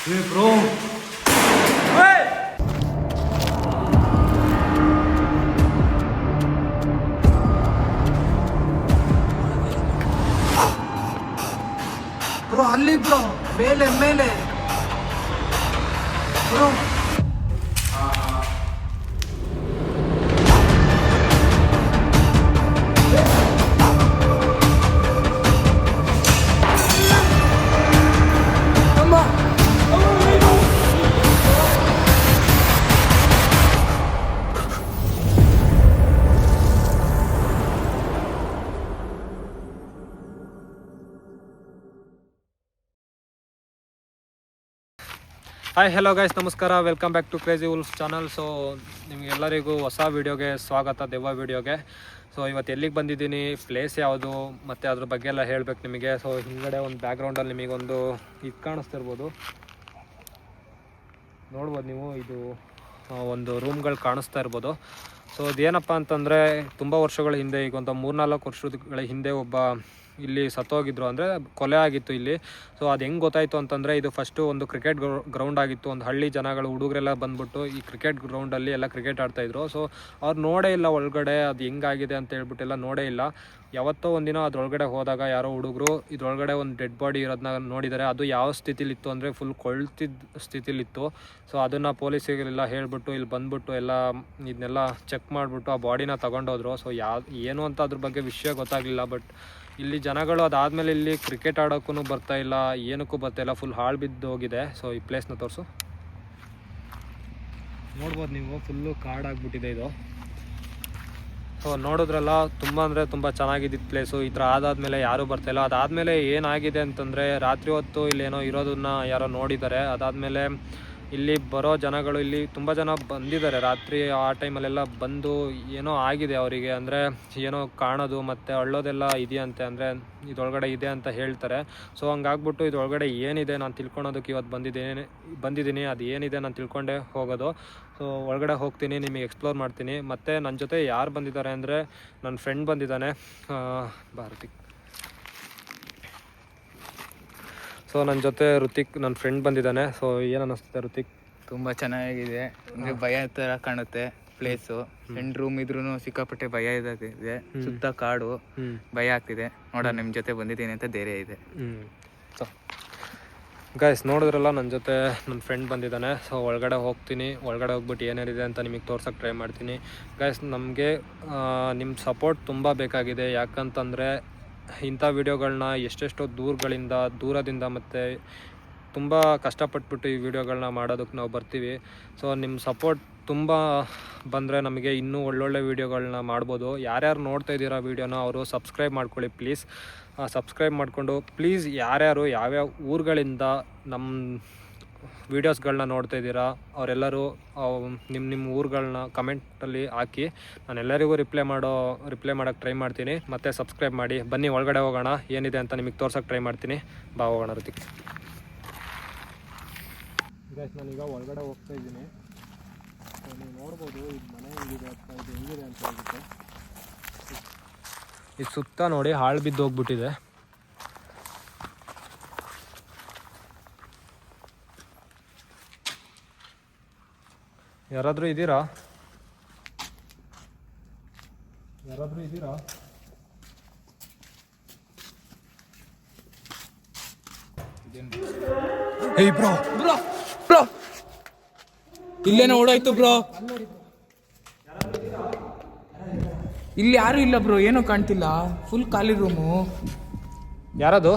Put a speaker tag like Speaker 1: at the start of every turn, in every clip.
Speaker 1: Hey bro.
Speaker 2: Bro ಅಲ್ಲಿ bro ಮೇಲೆ ಮೇಲೆ ಬ್ರೋ
Speaker 1: ಹಾಯ್ ಹೆಲೋ ಗೈಸ್, ನಮಸ್ಕಾರ. Welcome back to crazy wolf channel. So ನಿಮಗೆಲ್ಲರಿಗೂ ಹೊಸ ವೀಡಿಯೋಗೆ ಸ್ವಾಗತ, ದೆವ್ವ ವೀಡಿಯೋಗೆ. ಸೊ ಇವತ್ತು ಎಲ್ಲಿಗೆ ಬಂದಿದ್ದೀನಿ, ಪ್ಲೇಸ್ ಯಾವುದು ಮತ್ತು ಅದ್ರ ಬಗ್ಗೆ ಎಲ್ಲ ಹೇಳಬೇಕು ನಿಮಗೆ. ಸೊ ಹಿಂಗಡೆ ಒಂದು ಬ್ಯಾಕ್ಗ್ರೌಂಡಲ್ಲಿ ನಿಮಗೊಂದು ಇದು ಕಾಣಿಸ್ತಿರ್ಬೋದು, ನೋಡ್ಬೋದು ನೀವು. ಇದು ಒಂದು ರೂಮ್ಗಳು ಕಾಣಿಸ್ತಾ ಇರ್ಬೋದು. ಸೊ ಅದೇನಪ್ಪ ಅಂತಂದರೆ, ತುಂಬ ವರ್ಷಗಳ ಹಿಂದೆ, ಈಗ ಒಂದು 3-4 ವರ್ಷಗಳ ಹಿಂದೆ ಒಬ್ಬ ಇಲ್ಲಿ ಸತ್ತೋಗಿದ್ರು, ಅಂದರೆ ಕೊಲೆ ಆಗಿತ್ತು ಇಲ್ಲಿ. ಸೊ ಅದು ಹೆಂಗೆ ಗೊತ್ತಾಯಿತು ಅಂತಂದರೆ, ಇದು ಫಸ್ಟು ಒಂದು ಕ್ರಿಕೆಟ್ ಗ್ರೌಂಡ್ ಆಗಿತ್ತು. ಒಂದು ಹಳ್ಳಿ ಜನಗಳು, ಹುಡುಗರೆಲ್ಲ ಬಂದ್ಬಿಟ್ಟು ಈ ಕ್ರಿಕೆಟ್ ಗ್ರೌಂಡಲ್ಲಿ ಎಲ್ಲ ಕ್ರಿಕೆಟ್ ಆಡ್ತಾಯಿದ್ರು. ಸೊ ಅವ್ರು ನೋಡೇ ಇಲ್ಲ ಒಳಗಡೆ ಅದು ಹೆಂಗಾಗಿದೆ ಅಂತ ಹೇಳ್ಬಿಟ್ಟೆಲ್ಲ ನೋಡೇ ಇಲ್ಲ. ಯಾವತ್ತೋ ಒಂದಿನ ಅದ್ರೊಳಗಡೆ ಹೋದಾಗ ಯಾರೋ ಹುಡುಗರು ಇದ್ರೊಳಗಡೆ ಒಂದು ಡೆಡ್ ಬಾಡಿ ಇರೋದನ್ನ ನೋಡಿದ್ದಾರೆ. ಅದು ಯಾವ ಸ್ಥಿತಿಲಿತ್ತು ಅಂದರೆ ಫುಲ್ ಕೊಳ್ತಿದ್ದ ಸ್ಥಿತಿಲಿತ್ತು. ಸೊ ಅದನ್ನು ಪೊಲೀಸರಿಗೆಲ್ಲ ಹೇಳಿಬಿಟ್ಟು ಇಲ್ಲಿ ಬಂದ್ಬಿಟ್ಟು ಎಲ್ಲ ಇದನ್ನೆಲ್ಲ ಚೆಕ್ ಮಾಡಿಬಿಟ್ಟು ಆ ಬಾಡಿನ ತಗೊಂಡೋದ್ರು. ಸೊ ಏನು ಅಂತ ಅದ್ರ ಬಗ್ಗೆ ವಿಷಯ ಗೊತ್ತಾಗಲಿಲ್ಲ. ಬಟ್ ಇಲ್ಲಿ ಜನಗಳು ಅದಾದಮೇಲೆ ಇಲ್ಲಿ ಕ್ರಿಕೆಟ್ ಆಡೋಕ್ಕೂ ಬರ್ತಾಯಿಲ್ಲ, ಏನಕ್ಕೂ ಬರ್ತಾಯಿಲ್ಲ, ಫುಲ್ ಹಾಳು ಬಿದ್ದು ಹೋಗಿದೆ. ಸೊ ಈ ಪ್ಲೇಸ್ನ ತೋರಿಸು, ನೋಡ್ಬೋದು ನೀವು. ಫುಲ್ಲು ಕಾಡಾಗ್ಬಿಟ್ಟಿದೆ ಇದು. ಸೊ ನೋಡಿದ್ರಲ್ಲ, ತುಂಬ ಅಂದರೆ ತುಂಬ ಚೆನ್ನಾಗಿದ್ದಿದ್ದು ಪ್ಲೇಸು. ಈ ಥರ ಆದಾದಮೇಲೆ ಯಾರೂ ಬರ್ತಾಯಿಲ್ಲ. ಅದಾದಮೇಲೆ ಏನಾಗಿದೆ ಅಂತಂದರೆ, ರಾತ್ರಿ ಹೊತ್ತು ಇಲ್ಲೇನೋ ಇರೋದನ್ನ ಯಾರೋ ನೋಡಿದ್ದಾರೆ. ಅದಾದಮೇಲೆ ಇಲ್ಲಿ ಬರೋ ಜನಗಳು, ಇಲ್ಲಿ ತುಂಬ ಜನ ಬಂದಿದ್ದಾರೆ ರಾತ್ರಿ ಆ ಟೈಮಲ್ಲೆಲ್ಲ ಬಂದು. ಏನೋ ಆಗಿದೆ ಅವರಿಗೆ, ಅಂದರೆ ಏನೋ ಕಾಣೋದು ಮತ್ತು ಅಳ್ಳೋದೆಲ್ಲ ಇದೆಯಂತೆ, ಅಂದರೆ ಇದರೊಳಗಡೆ ಇದೆ ಅಂತ ಹೇಳ್ತಾರೆ. ಸೊ ಹಂಗಾಗ್ಬಿಟ್ಟು ಇದರೊಳಗಡೆ ಏನಿದೆ ನಾನು ತಿಳ್ಕೊಳೋದಕ್ಕೆ ಇವತ್ತು ಬಂದಿದ್ದೀನಿ. ಅದು ಏನಿದೆ ನಾನು ತಿಳ್ಕೊಂಡೇ ಹೋಗೋದು. ಸೊ ಒಳಗಡೆ ಹೋಗ್ತೀನಿ, ನಿಮಗೆ ಎಕ್ಸ್ಪ್ಲೋರ್ ಮಾಡ್ತೀನಿ. ಮತ್ತು ನನ್ನ ಜೊತೆ ಯಾರು ಬಂದಿದ್ದಾರೆ ಅಂದರೆ, ನನ್ನ ಫ್ರೆಂಡ್ ಬಂದಿದ್ದಾನೆ, ಭಾರತಿ. ಸೊ ನನ್ನ ಜೊತೆ ಋತಿಕ್, ನನ್ನ ಫ್ರೆಂಡ್ ಬಂದಿದ್ದಾನೆ. ಸೊ ಏನು ಅನ್ನಿಸ್ತಿದೆ ಋತಿಕ್?
Speaker 3: ತುಂಬ ಚೆನ್ನಾಗಿದೆ, ಅಂದರೆ ಭಯ ಥರ ಕಾಣುತ್ತೆ ಪ್ಲೇಸು. ಫ್ರೆಂಡ್ ರೂಮ್ ಇದ್ರೂ ಸಿಕ್ಕಾಪಟ್ಟೆ ಭಯ ಇದೆ. ಸುತ್ತ ಕಾಡು, ಭಯ ಆಗ್ತಿದೆ. ನೋಡೋಣ, ನಿಮ್ಮ ಜೊತೆ ಬಂದಿದ್ದೀನಿ ಅಂತ ಧೈರ್ಯ ಇದೆ.
Speaker 1: ಸೊ ಗೈಸ್ ನೋಡಿದ್ರಲ್ಲ, ನನ್ನ ಜೊತೆ ನನ್ನ ಫ್ರೆಂಡ್ ಬಂದಿದ್ದಾನೆ. ಸೊ ಒಳಗಡೆ ಹೋಗ್ತೀನಿ. ಒಳಗಡೆ ಹೋಗ್ಬಿಟ್ಟು ಏನೇನಿದೆ ಅಂತ ನಿಮಗೆ ತೋರ್ಸೋಕ್ಕೆ ಟ್ರೈ ಮಾಡ್ತೀನಿ. ಗೈಸ್, ನಮಗೆ ನಿಮ್ಮ ಸಪೋರ್ಟ್ ತುಂಬ ಬೇಕಾಗಿದೆ. ಯಾಕಂತಂದರೆ ಇಂಥ ವಿಡಿಯೋಗಳನ್ನ ಎಷ್ಟೆಷ್ಟೋ ದೂರದಿಂದ ಮತ್ತು ತುಂಬ ಕಷ್ಟಪಟ್ಬಿಟ್ಟು ಈ ವಿಡಿಯೋಗಳನ್ನ ಮಾಡೋದಕ್ಕೆ ನಾವು ಬರ್ತೀವಿ. ಸೊ ನಿಮ್ಮ ಸಪೋರ್ಟ್ ತುಂಬ ಬಂದರೆ ನಮಗೆ ಇನ್ನೂ ಒಳ್ಳೊಳ್ಳೆ ವೀಡಿಯೋಗಳನ್ನ ಮಾಡ್ಬೋದು. ಯಾರ್ಯಾರು ನೋಡ್ತಾ ಇದ್ದೀರಾ ವೀಡಿಯೋನ, ಅವರು ಸಬ್ಸ್ಕ್ರೈಬ್ ಮಾಡ್ಕೊಳ್ಳಿ ಪ್ಲೀಸ್. ಸಬ್ಸ್ಕ್ರೈಬ್ ಮಾಡಿಕೊಂಡು ಪ್ಲೀಸ್, ಯಾರ್ಯಾರು ಯಾವ್ಯಾವ ಊರುಗಳಿಂದ ನಮ್ಮ ವೀಡಿಯೋಸ್ಗಳನ್ನ ನೋಡ್ತಾ ಇದ್ದೀರಾ ಅವರೆಲ್ಲರೂ ನಿಮ್ಮ ಊರುಗಳನ್ನ ಕಮೆಂಟಲ್ಲಿ ಹಾಕಿ. ನಾನು ಎಲ್ಲರಿಗೂ ರಿಪ್ಲೈ ಮಾಡೋಕ್ಕೆ ಟ್ರೈ ಮಾಡ್ತೀನಿ. ಮತ್ತು ಸಬ್ಸ್ಕ್ರೈಬ್ ಮಾಡಿ. ಬನ್ನಿ ಒಳಗಡೆ ಹೋಗೋಣ, ಏನಿದೆ ಅಂತ ನಿಮಗೆ ತೋರ್ಸೋಕ್ಕೆ ಟ್ರೈ ಮಾಡ್ತೀನಿ. ಬಾ ಹೋಗೋಣ ಋತಿಕ್. ಗೈಸ್, ನಾನೀಗ ಒಳಗಡೆ ಹೋಗ್ತಾ ಇದ್ದೀನಿ. ನೀವು ನೋಡ್ಬೋದು ಇದು ಮನೆ ಹೆಂಗಿದೆ ಅಥವಾ ಇದು ಹೆಂಗಿದೆ ಅಂತ ಹೇಳ್ಬಿಟ್ಟು. ಇದು ಸುತ್ತ ನೋಡಿ ಹಾಳು ಬಿದ್ದು ಹೋಗ್ಬಿಟ್ಟಿದೆ. ಯಾರಾದರೂ ಇದ್ದೀರಾ?
Speaker 3: ಹೇಯ್ ಬ್ರೋ, ಬ್ರೋ ಬ್ರೋ ಇಲ್ಲೇನೋ ಓಡಾಯ್ತು ಬ್ರೋ. ಇಲ್ಲಿ ಯಾರು ಇಲ್ಲ ಬ್ರೋ, ಏನೂ ಕಾಣ್ತಿಲ್ಲ. ಫುಲ್ ಖಾಲಿ ರೂಮು.
Speaker 1: ಯಾರದು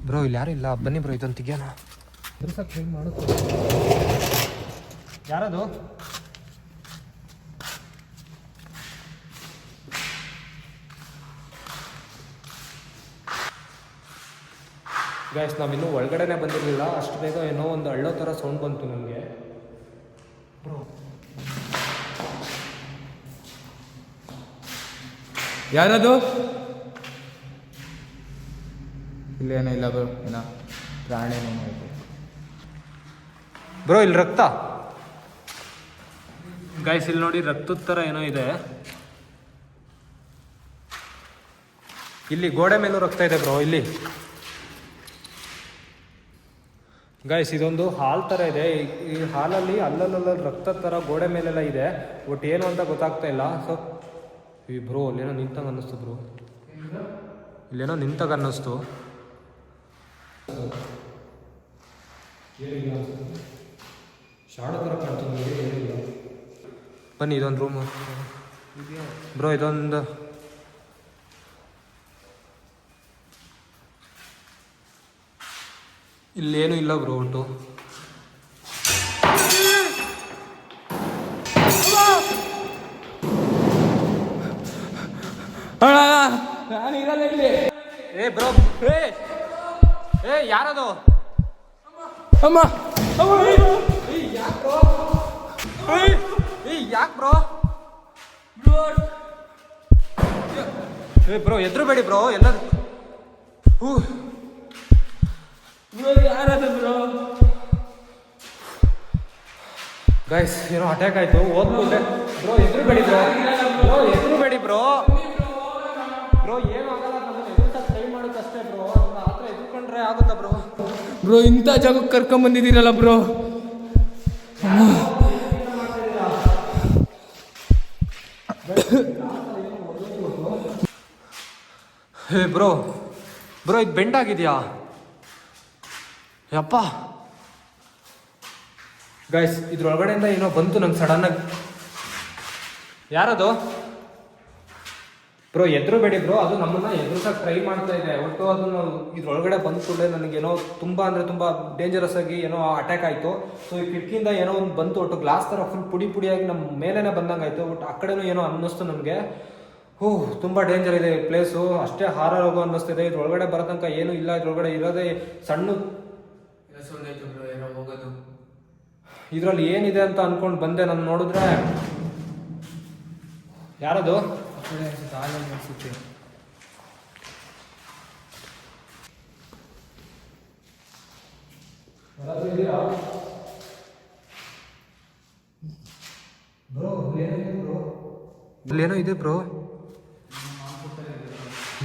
Speaker 1: ಬ್ರೋ? ಇಲ್ಲಿ ಯಾರು ಇಲ್ಲ. ಬನ್ನಿ ಬ್ರೋ, ಇದೊಂದು ತೆಗಿಯೋಣ. ಯಾರದು? ಗೈಸ್, ನಾವಿನ್ನೂ ಒಳಗಡೆನೇ ಬಂದಿರಲಿಲ್ಲ. ಅಷ್ಟು ಬೇಗ ಏನೋ ಒಂದು ಅಳ್ಳೋ ಥರ ಸೌಂಡ್ ಬಂತು ನನಗೆ.
Speaker 3: ಯಾರದು? ಇಲ್ಲೇನೋ ಇಲ್ಲ ಬ್ರೋ, ಏನೋ ಪ್ರಾಣಿ ಐತೆ
Speaker 1: ಬ್ರೋ. ಇಲ್ಲಿ ರಕ್ತ ಗೈಸ್, ಇಲ್ಲಿ ನೋಡಿ, ರಕ್ತದ ಥರ ಏನೋ ಇದೆ. ಇಲ್ಲಿ ಗೋಡೆ ಮೇಲೂ ರಕ್ತ ಇದೆ ಬ್ರೋ. ಇಲ್ಲಿ ಗೈಸ್ ಇದೊಂದು ಹಾಲ್ ಥರ ಇದೆ. ಈ ಹಾಲಲ್ಲಿ ಅಲ್ಲಲ್ಲ ರಕ್ತ ಥರ ಗೋಡೆ ಮೇಲೆಲ್ಲ ಇದೆ. ಒಟ್ಟು ಏನು ಅಂತ ಗೊತ್ತಾಗ್ತಾ ಇಲ್ಲ. ಸೊ ಈ ಬ್ರೋ ಅಲ್ಲೇನೋ ನಿಂತಾಗ ಅನ್ನಿಸ್ತು ಬ್ರೋ, ಇಲ್ಲೇನೋ ನಿಂತಾಗ ಅನ್ನಿಸ್ತು. ಶಾಡ ಥರ ಕಾಣ್ತದೆ, ಏನಿಲ್ಲ. ಬನ್ನಿ ಇದೊಂದು ರೂಮ್ ಬ್ರೋ, ಇದೊಂದು ಇಲ್ಲೇನು ಇಲ್ಲ ಬ್ರೋ ಒಟ್ಟು. ಏ ಬ್ರೋ, ಏ ಯಾರದು?
Speaker 3: ಅಮ್ಮ
Speaker 1: ಯಾಕೆ ಬ್ರೋ? ಏ ಬ್ರೋ ಎದ್ರುಬೇಡಿ ಬ್ರೋ, ಎಲ್ಲರೂ
Speaker 3: ಯಾರದ ಬ್ರೋ?
Speaker 1: ಗೈಸ್ ಏನೋ ಅಟ್ಯಾಕ್ ಆಯ್ತು, ಓದ್ಬಿಟ್ಟೆ ಬ್ರೋ. ಎದ್ರುಬೇಡಿ ಬ್ರೋ, ಬ್ರೋ ಎದ್ರುಬೇಡಿ ಬ್ರೋ. ಬ್ರೋ ಏನು ಆಗಲ್ಲ, ನಮ್ಮನ್ನು ಎದುರ್ಸಕ್ಕೆ ಟ್ರೈ ಮಾಡೋಕ್ಕಷ್ಟೇ ಬ್ರೋ. ಆ ಥರ ಎದ್ರುಕೊಂಡ್ರೆ ಆಗುತ್ತಾ ಬ್ರೋ?
Speaker 3: ಬ್ರೋ ಇಂಥ ಜಾಗಕ್ಕೆ ಕರ್ಕೊಂಬಂದಿದ್ದೀರಲ್ಲ ಬ್ರೋ.
Speaker 1: ಹೇ ಬ್ರೋ, ಬ್ರೋ ಇದು ಬೆಂಡ್ ಆಗಿದೆಯಾ? ಯಪ್ಪ ಗೈಸ್ ಇದ್ರೊಳಗಡೆಯಿಂದ ಏನೋ ಬಂತು ನಂಗೆ ಸಡನ್ನಾಗಿ. ಯಾರದು? ಬ್ರೋ ಎದ್ರುಬೇಡಿ ಬ್ರೋ, ಅದು ನಮ್ಮನ್ನು ಎದುರ್ಸಕ್ಕೆ ಟ್ರೈ ಮಾಡ್ತಾ ಇದೆ. ಒಟ್ಟು ಅದನ್ನು ಇದ್ರೊಳಗಡೆ ಬಂದ ಕೂಡಲೇ ನನಗೇನೋ ತುಂಬ ಅಂದರೆ ತುಂಬ ಡೇಂಜರಸ್ ಆಗಿ ಏನೋ ಅಟ್ಯಾಕ್ ಆಯಿತು. ಸೊ ಈ ಕಿಟಕಿಯಿಂದ ಏನೋ ಒಂದು ಬಂತು, ಒಟ್ಟು ಗ್ಲಾಸ್ ಥರ ಫುಲ್ ಪುಡಿ ಪುಡಿಯಾಗಿ ನಮ್ಮ ಮೇಲೇ ಬಂದಂಗೆ ಆಯಿತು. ಒಟ್ಟು ಆ ಕಡೆನೂ ಏನೋ ಅನ್ನಿಸ್ತು ನನಗೆ. ತುಂಬ ಡೇಂಜರ್ ಇದೆ ಪ್ಲೇಸು, ಅಷ್ಟೇ ಹಾರರ್ ಹೋಗೋ ಅನ್ನಿಸ್ತಿದೆ. ಇದ್ರೊಳಗಡೆ ಬರೋ ತನಕ ಏನೂ ಇಲ್ಲ, ಇದ್ರೊಳಗಡೆ ಇರೋದೇ ಸಣ್ಣ
Speaker 3: ಹೋಗೋದು.
Speaker 1: ಇದರಲ್ಲಿ ಏನಿದೆ ಅಂತ ಅಂದ್ಕೊಂಡು ಬಂದೆ. ನಾನು ನೋಡಿದ್ರೆ ಯಾರದು?
Speaker 3: ಅನಿಸುತ್ತೆ.
Speaker 1: ಇಲ್ಲೇನೋ ಇದೆ ಬ್ರೋ.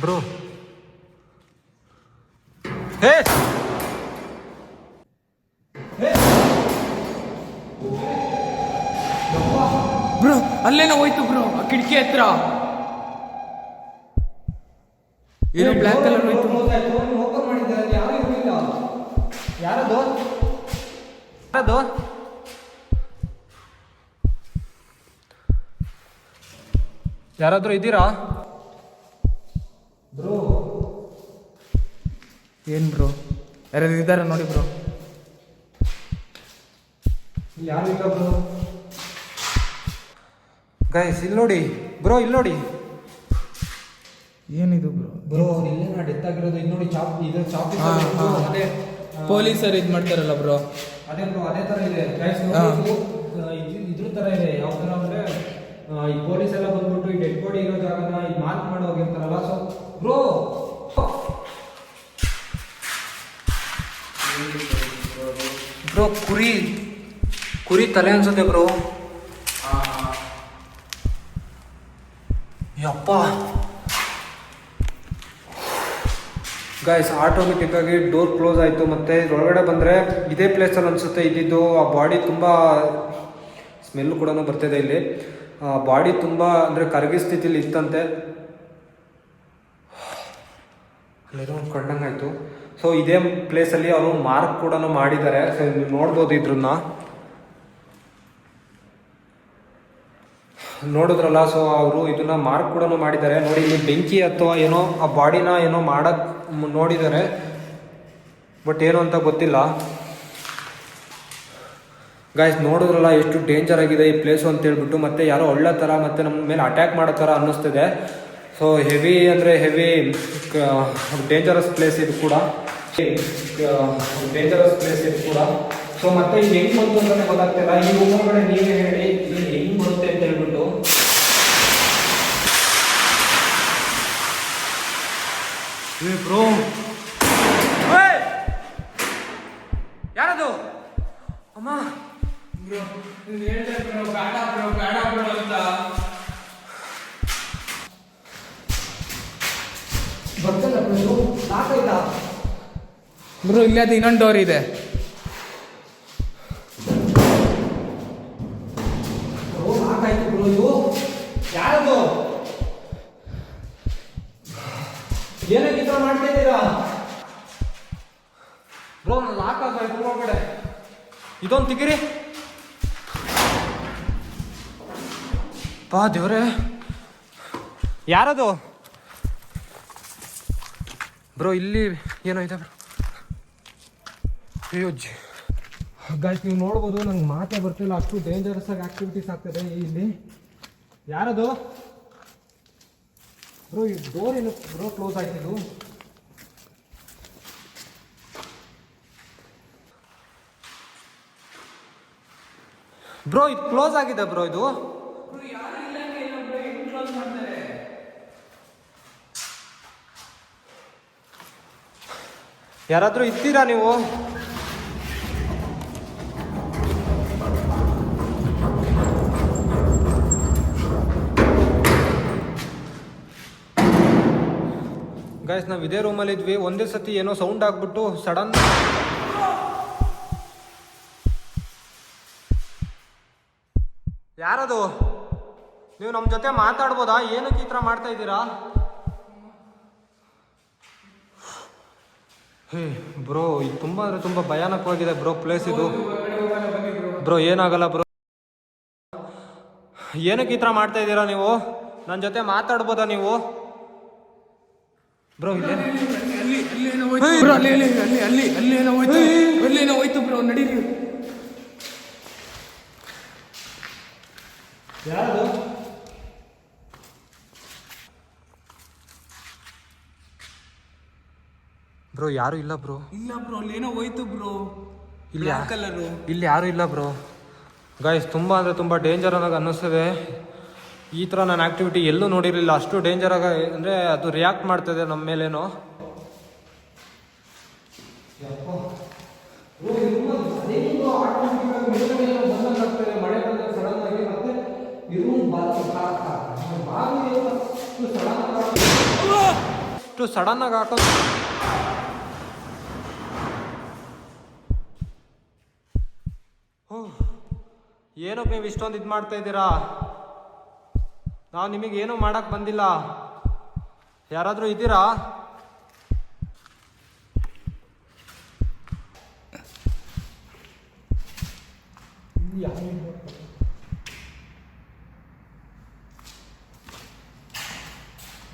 Speaker 1: ಬ್ರೋ ಹೇ
Speaker 3: ಬ್ರೋ ಅಲ್ಲೇನೋ ಹೋಯ್ತು ಬ್ರೋ, ಆ ಕಿಟಕಿ ಹತ್ರ ಏನೋ ಬ್ಲ್ಯಾಕ್ ಕಲರ್ ಹೋಯ್ತು.
Speaker 1: ಓಪನ್ ಮಾಡಿದ್ದಾರೆ, ಯಾರು ಇರಲಿಲ್ಲ. ಯಾರದು? ಯಾರದು? ಯಾರಾದರೂ ಇದ್ದೀರಾ ಬ್ರೋ?
Speaker 3: ಏನು ಬ್ರೋ, ಯಾರಾದ್ರು ಇದ್ದಾರ ನೋಡಿ ಬ್ರೋ.
Speaker 1: ಯಾರು ಇಲ್ಲ ಬ್ರೋ. ಗೈಸ್ ಇಲ್ಲಿ ನೋಡಿ ಬ್ರೋ, ಇಲ್ಲಿ ನೋಡಿ.
Speaker 3: ಏನಿದು ಬ್ರೋ?
Speaker 1: ಬ್ರೋ ಇಲ್ಲೇ ನಾ ಡೆತ್ ಆಗಿರೋದು. ಇದು ನೋಡಿ ಚಾಪ್, ಇದು ಚಾಪ್. ಅದೇ
Speaker 3: ಪೊಲೀಸರು ಇದು ಮಾಡ್ತಾರಲ್ಲ ಬ್ರೋ.
Speaker 1: ಅದೇ ಬ್ರೋ, ಅದೇ ಥರ ಇದೆ ಗೈಸ್. ಇದ್ರ ಥರ ಇದೆ. ಯಾವ ಥರ ಅಂದರೆ ಈ ಪೊಲೀಸ್ ಎಲ್ಲ ಬಂದ್ಬಿಟ್ಟು ಈ ಡೆಡ್ ಬಾಡಿ ಇರೋ ಜಾಗನ ಈ ಮಾರ್ಕ್ ಮಾಡಿ ಹೋಗಿರ್ತಾರಲ್ಲ. ಸೊ ಬ್ರೋ ಬ್ರೋ ಕುರಿ ತಲೆ ಅನ್ಸುತ್ತೆ ಬ್ರೋ. ಯಪ್ಪ ಗೈಸ್ ಆಟೋಮೆಟಿಕ್ಕಾಗಿ ಡೋರ್ ಕ್ಲೋಸ್ ಆಯಿತು. ಮತ್ತು ಒಳಗಡೆ ಬಂದರೆ ಇದೇ ಪ್ಲೇಸಲ್ಲಿ ಅನಿಸುತ್ತೆ ಇದ್ದಿದ್ದು. ಆ ಬಾಡಿ ತುಂಬ ಸ್ಮೆಲ್ ಕೂಡ ಬರ್ತಿದೆ ಇಲ್ಲಿ. ಬಾಡಿ ತುಂಬ ಅಂದರೆ ಕರಗಿ ಸ್ಥಿತಿಲಿ ಇತ್ತಂತೆ. ಅಲ್ಲೇನೋ ಒಂದು ಕಂಡಂಗಾಯಿತು. ಸೊ ಇದೇ ಪ್ಲೇಸಲ್ಲಿ ಅವರು ಮಾರ್ಕ್ ಕೂಡ ಮಾಡಿದ್ದಾರೆ. ಸೊ ನೀವು ನೋಡ್ಬೋದು, ಇದ್ರನ್ನ ನೋಡಿದ್ರಲ್ಲ. ಸೊ ಅವರು ಇದನ್ನ ಮಾರ್ಕ್ ಕೂಡ ಮಾಡಿದ್ದಾರೆ ನೋಡಿ. ಇಲ್ಲಿ ಬೆಂಕಿ ಅಥವಾ ಏನೋ ಆ ಬಾಡಿನ ಏನೋ ಮಾಡೋಕ್ಕೆ ನೋಡಿದ್ದಾರೆ, ಬಟ್ ಏನು ಅಂತ ಗೊತ್ತಿಲ್ಲ. ಗಾಯ್ಸ್ ನೋಡಿದ್ರಲ್ಲ ಎಷ್ಟು ಡೇಂಜರ್ ಆಗಿದೆ ಈ ಪ್ಲೇಸು ಅಂತ ಹೇಳ್ಬಿಟ್ಟು. ಮತ್ತು ಯಾರೋ ಒಳ್ಳೆ ಥರ ಮತ್ತು ನಮ್ಮ ಮೇಲೆ ಅಟ್ಯಾಕ್ ಮಾಡೋ ಥರ ಅನ್ನಿಸ್ತಿದೆ. ಸೊ ಹೆವಿ ಅಂದರೆ ಹೆವಿ ಡೇಂಜರಸ್ ಪ್ಲೇಸ್ ಇದು ಕೂಡ, ಡೇಂಜರಸ್ ಪ್ಲೇಸ್ ಇದು ಕೂಡ. ಸೊ ಮತ್ತೆ ಇದು ಹೆಂಗೆ ಬಂತು ಅಂತಲೇ ಗೊತ್ತಾಗ್ತಿಲ್ಲ. ಈ ಊರೊಳಗಡೆ ನೀವೇ ಹೇಳಿ ಇದು ಹೆಂಗೆ ಬರುತ್ತೆ ಅಂತ ಹೇಳ್ಬಿಟ್ಟು. ಬ್ರೋ ಯಾರದು? ಅಮ್ಮ
Speaker 3: ಬ್ರೋ ಇಲ್ಲಿ ಅದು ಇನ್ನೊಂದು ಡೋರ್ ಇದೆ.
Speaker 1: ಏನಕ್ಕೆ ಈ ಥರ ಮಾಡ್ತಾ ಇದ್ದೀರಾ ಬ್ರೋ? ಲಾಕ್ ಆಗಬೇಕು ಒಳಗಡೆ. ಇದೊಂದು ತೆಗಿರಿ. ಬಾ ದೇವ್ರೆ, ಯಾರದು ಬ್ರೋ? ಇಲ್ಲಿ ಏನೋ ಇದೆ ಬ್ರೋ. ಅಯ್ಯೋ ಗಾಯ್ಸ್, ನೀವು ನೋಡ್ಬೋದು, ನಂಗೆ ಮಾತೇ ಬರ್ತಿಲ್ಲ, ಅಷ್ಟು ಡೇಂಜರಸ್ ಆಗಿ ಆಕ್ಟಿವಿಟೀಸ್ ಆಗ್ತದೆ ಇಲ್ಲಿ. ಯಾರದು ಬ್ರೋ? ಈ ಡೋರ್ ಏನು ಬ್ರೋ ಕ್ಲೋಸ್ ಆಯ್ತಿದ್ದು? ಬ್ರೋ ಇದು ಕ್ಲೋಸ್ ಆಗಿದೆ ಬ್ರೋ. ಇದು ಯಾರಾದ್ರೂ ಇದ್ದೀರಾ ನೀವು? ಗೈಸ್, ನಾವು ಇದೇ ರೂಮಲ್ಲಿ ಇದ್ವಿ. ಒಂದೇ ಸತಿ ಏನೋ ಸೌಂಡ್ ಆಗ್ಬಿಟ್ಟು ಸಡನ್ ಯಾರದು? ನೀವು ನಮ್ಮ ಜೊತೆ ಮಾತಾಡ್ಬೋದಾ? ಏನಕ್ಕೆ ಈ ಥರ ಮಾಡ್ತಾ ಇದ್ದೀರಾ? ಹೇ ಬ್ರೋ, ಇದು ತುಂಬ ಅಂದರೆ ತುಂಬ ಭಯಾನಕವಾಗಿದೆ ಬ್ರೋ ಪ್ಲೇಸ್ ಇದು. ಬ್ರೋ ಏನಾಗಲ್ಲ ಬ್ರೋ. ಏನಕ್ಕೆ ಈ ಥರ ಮಾಡ್ತಾ ಇದ್ದೀರಾ ನೀವು? ನನ್ನ ಜೊತೆ ಮಾತಾಡ್ಬೋದಾ ನೀವು? ಬ್ರೋ
Speaker 2: ಅಲ್ಲೇನೋ ಹೋಯ್ತು ಬ್ರೋ, ನಡೀರಿ.
Speaker 1: ಯಾರದು? ಬ್ರೋ ಯಾರು ಇಲ್ಲ ಬ್ರೋ.
Speaker 2: ಇಲ್ಲ ಬ್ರೋ, ಅಲ್ಲೇನೋ ಹೋಯ್ತು ಬ್ರೋ.
Speaker 1: ಇಲ್ಲಿ
Speaker 2: ಕಲರು
Speaker 1: ಇಲ್ಲಿ ಯಾರು ಇಲ್ಲ ಬ್ರೋ. ಗೈಸ್, ತುಂಬ ಅಂದರೆ ತುಂಬ ಡೇಂಜರ್ ಆಗಿ ಅನ್ನಿಸ್ತದೆ. ಈ ಥರ ನಾನು ಆ್ಯಕ್ಟಿವಿಟಿ ಎಲ್ಲೂ ನೋಡಿರಲಿಲ್ಲ. ಅಷ್ಟು ಡೇಂಜರ್ ಆಗಿ ಅಂದರೆ ಅದು ರಿಯಾಕ್ಟ್ ಮಾಡ್ತದೆ ನಮ್ಮ ಮೇಲೇನೋ. ಮಳೆ ಬಂದಾಗ ಸಡನ್ ಆಗಿ ಮತ್ತೆ ಸಡನ್ ಆಗಿ ಹಾಕೋದು. ಏನಕ್ಕೆ ನೀವು ಇಷ್ಟೊಂದು ಇದು ಮಾಡ್ತಾ ಇದ್ದೀರಾ? ನಾವು ನಿಮಗೆ ಏನೂ ಮಾಡಕ್ ಬಂದಿಲ್ಲ. ಯಾರಾದರೂ ಇದ್ದೀರಾ?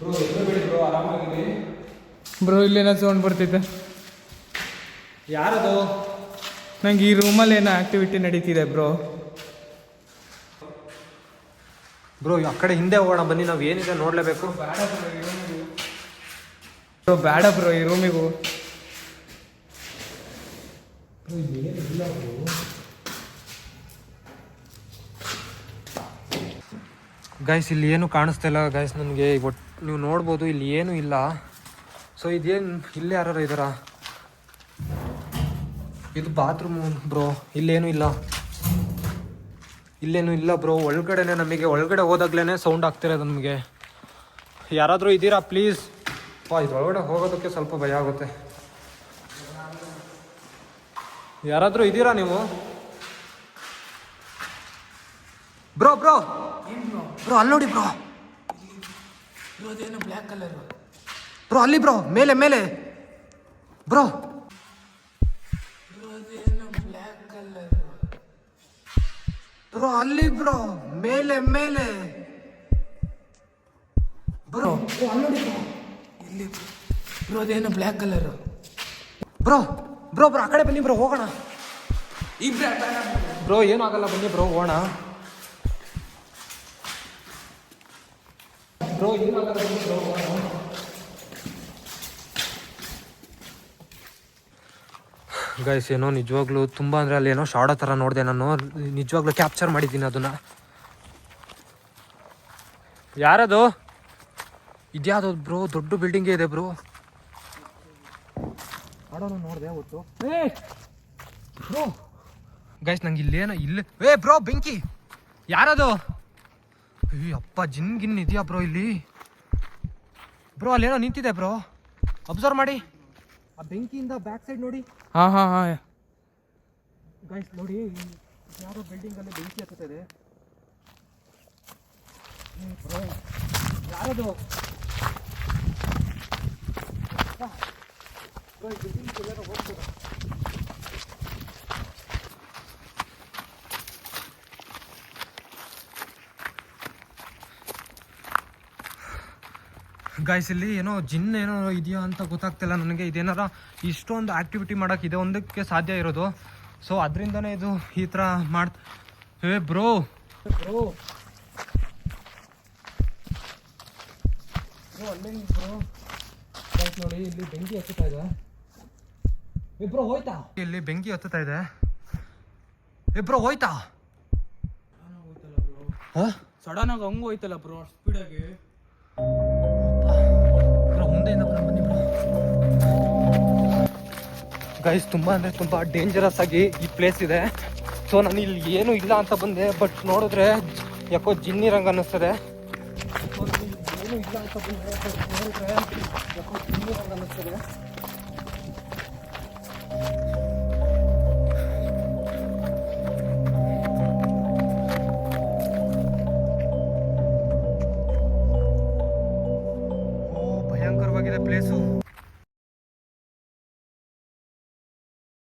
Speaker 1: ಬ್ರೋ ಬಿಡಿ ಬ್ರೋ, ಆರಾಮಾಗಿರಿ
Speaker 3: ಬ್ರೋ. ಇಲ್ಲೇನೋ ಸೌಂಡ್ ಬರ್ತೈತೆ.
Speaker 1: ಯಾರದು?
Speaker 3: ನಂಗೆ ಈ ರೂಮಲ್ಲಿ ಏನೋ ಆಕ್ಟಿವಿಟಿ ನಡೀತಿದೆ ಬ್ರೋ.
Speaker 1: ಬ್ರೋ ಆ ಕಡೆ ಹಿಂದೆ ಹೋಗೋಣ ಬನ್ನಿ, ನಾವು ಏನಿದೆ ನೋಡಲೇಬೇಕು.
Speaker 3: ಬ್ರೋ ಬೇಡ ಬ್ರೋ, ಈ ರೂಮಿಗೂ.
Speaker 1: ಗೈಸ್, ಇಲ್ಲಿ ಏನು ಕಾಣಿಸ್ತಾ ಇಲ್ಲ ಗೈಸ್ ನನಗೆ. ನೀವು ನೋಡ್ಬೋದು, ಇಲ್ಲಿ ಏನೂ ಇಲ್ಲ. ಸೊ ಇದೇನು, ಇಲ್ಲಿ ಯಾರು ಇದ್ದಾರಾ? ಇದು ಬಾತ್ರೂಮು ಬ್ರೋ. ಇಲ್ಲೇನೂ ಇಲ್ಲ, ಇಲ್ಲೇನೂ ಇಲ್ಲ ಬ್ರೋ. ಒಳಗಡೆನೆ, ನಮಗೆ ಒಳಗಡೆ ಹೋದಾಗ್ಲೇ ಸೌಂಡ್ ಆಗ್ತಿರೋದು ನಮಗೆ. ಯಾರಾದರೂ ಇದ್ದೀರಾ ಪ್ಲೀಸ್? ಇದ್ರೊಳಗಡೆ ಹೋಗೋದಕ್ಕೆ ಸ್ವಲ್ಪ ಭಯ ಆಗುತ್ತೆ. ಯಾರಾದರೂ ಇದ್ದೀರಾ ನೀವು? ಬ್ರೋ ಬ್ರೋ ಬ್ರೋ, ಅಲ್ಲಿ ನೋಡಿ ಬ್ರೋ.
Speaker 2: ಅದೇನೋ ಬ್ಲ್ಯಾಕ್ ಕಲರ್
Speaker 1: ಬ್ರೋ ಅಲ್ಲಿ ಬ್ರೋ, ಮೇಲೆ ಮೇಲೆ ಬ್ರೋ.
Speaker 2: ಅದೇನೋ ಬ್ಲ್ಯಾಕ್ ಕಲರ್
Speaker 1: ಬ್ರೋ ಅಲ್ಲಿ ಬ್ರೋ, ಮೇಲೆ ಮೇಲೆ ಬ್ರೋ. ಅಲ್ಲಿ ನೋಡಿ ಬ್ರೋ,
Speaker 2: ಇಲ್ಲಿ ಬ್ರೋ, ಅದೇನೋ black colour
Speaker 1: bro bro bro, ಆ ಕಡೆ ಬನ್ನಿ ಬ್ರೋ, ಹೋಗೋಣ.
Speaker 2: ಈ
Speaker 1: ಬ್ರೋ ಏನೂ ಆಗಲ್ಲ, ಬನ್ನಿ ಬ್ರೋ, ಹೋಗೋಣ. ಬ್ರೋ ಏನೂ ಆಗಲ್ಲ, ಬನ್ನಿ ಬ್ರೋ, ಹೋಗೋಣ. ಗೈಸ್, ಏನೋ ನಿಜವಾಗ್ಲೂ ತುಂಬ ಅಂದರೆ ಅಲ್ಲಿ ಏನೋ ಶಾಡೋ ಥರ ನೋಡಿದೆ ನಾನು. ನಿಜವಾಗ್ಲೂ ಕ್ಯಾಪ್ಚರ್ ಮಾಡಿದ್ದೀನಿ ಅದನ್ನು. ಯಾರದು? ಇದ್ಯಾವುದು ಬ್ರೋ? ದೊಡ್ಡ ಬಿಲ್ಡಿಂಗೇ ಇದೆ ಬ್ರೋ. ಆಡೋಣ, ನೋಡಿದೆ ಅವತ್ತು. ಬ್ರೋ ಗೈಸ್, ನಂಗೆ ಇಲ್ಲೇನೋ ಇಲ್ಲಿ. ಬ್ರೋ ಬೆಂಕಿ. ಯಾರದು? ಅಪ್ಪ, ಜಿನ್ ಗಿನ್ ಇದೆಯಾ ಬ್ರೋ ಇಲ್ಲಿ? ಬ್ರೋ ಅಲ್ಲೇನೋ ನಿಂತಿದೆ ಬ್ರೋ, ಅಬ್ಸರ್ವ್ ಮಾಡಿ. ಆ ಬೆಂಕಿಯಿಂದ ಬ್ಯಾಕ್ ಸೈಡ್ ನೋಡಿ.
Speaker 3: ಹಾಂ
Speaker 1: ಗೈಸ್ ನೋಡಿ, ಯಾರೋ ಬಿಲ್ಡಿಂಗಲ್ಲಿ ಬೆಂಕಿ ಹತ್ತದೆ. ಬ್ರೋ ಯಾರದು? ಗಾಯ್ಸ್ ಇಲ್ಲಿ ಏನೋ ಜಿನ್ ಏನೋ ಇದೆಯಾ ಅಂತ ಗೊತ್ತಾಗ್ತಿಲ್ಲ ನನಗೆ. ಇದೇನಾರ ಇಷ್ಟೊಂದು ಆ್ಯಕ್ಟಿವಿಟಿ ಮಾಡೋಕ್ಕೆ ಇದೆ ಒಂದಕ್ಕೆ ಸಾಧ್ಯ ಇರೋದು. ಸೊ ಅದರಿಂದನೇ ಇದು ಈ ಥರ ಹೇ ಬ್ರೋ ಬ್ರೋ ಅಲ್ಲೇ ಬ್ರೋ ನೋಡಿ ಇಲ್ಲಿ ಬೆಂಕಿ ಹತ್ತುತ್ತಾ ಇದೆ. ಇಬ್ರು ಹೋಯ್ತಾ? ಇಲ್ಲಿ ಬೆಂಕಿ ಹತ್ತುತ್ತಾ ಇದೆ. ಇಬ್ರು ಹೋಯ್ತಾ?
Speaker 2: ಸಡನ್ ಆಗಿ ಹಂಗ ಹೋಯ್ತಲ್ಲ ಬ್ರೋ ಸ್ಪೀಡಾಗಿ.
Speaker 1: ಮುಂದೆಯಿಂದ ಬನ್ನಿ ಬ್ರೋ. ಗೈಸ್ ತುಂಬ ಅಂದರೆ ತುಂಬ ಡೇಂಜರಸ್ ಆಗಿ ಈ ಪ್ಲೇಸ್ ಇದೆ. ಸೊ ನಾನು ಇಲ್ಲಿ ಏನೂ ಇಲ್ಲ ಅಂತ ಬಂದೆ, ಬಟ್ ನೋಡಿದ್ರೆ ಯಾಕೋ ಜಿನ್ನಿರಂಗೆ ಅನ್ನಿಸ್ತದೆ. ಏನೂ ಇಲ್ಲ ಅಂತ ಬಂದೆ, ಬಟ್ ನೋಡಿದ್ರೆ ಯಾಕೋ ಜಿನ್ನಿರಂಗೆ ಅನ್ನಿಸ್ತದೆ.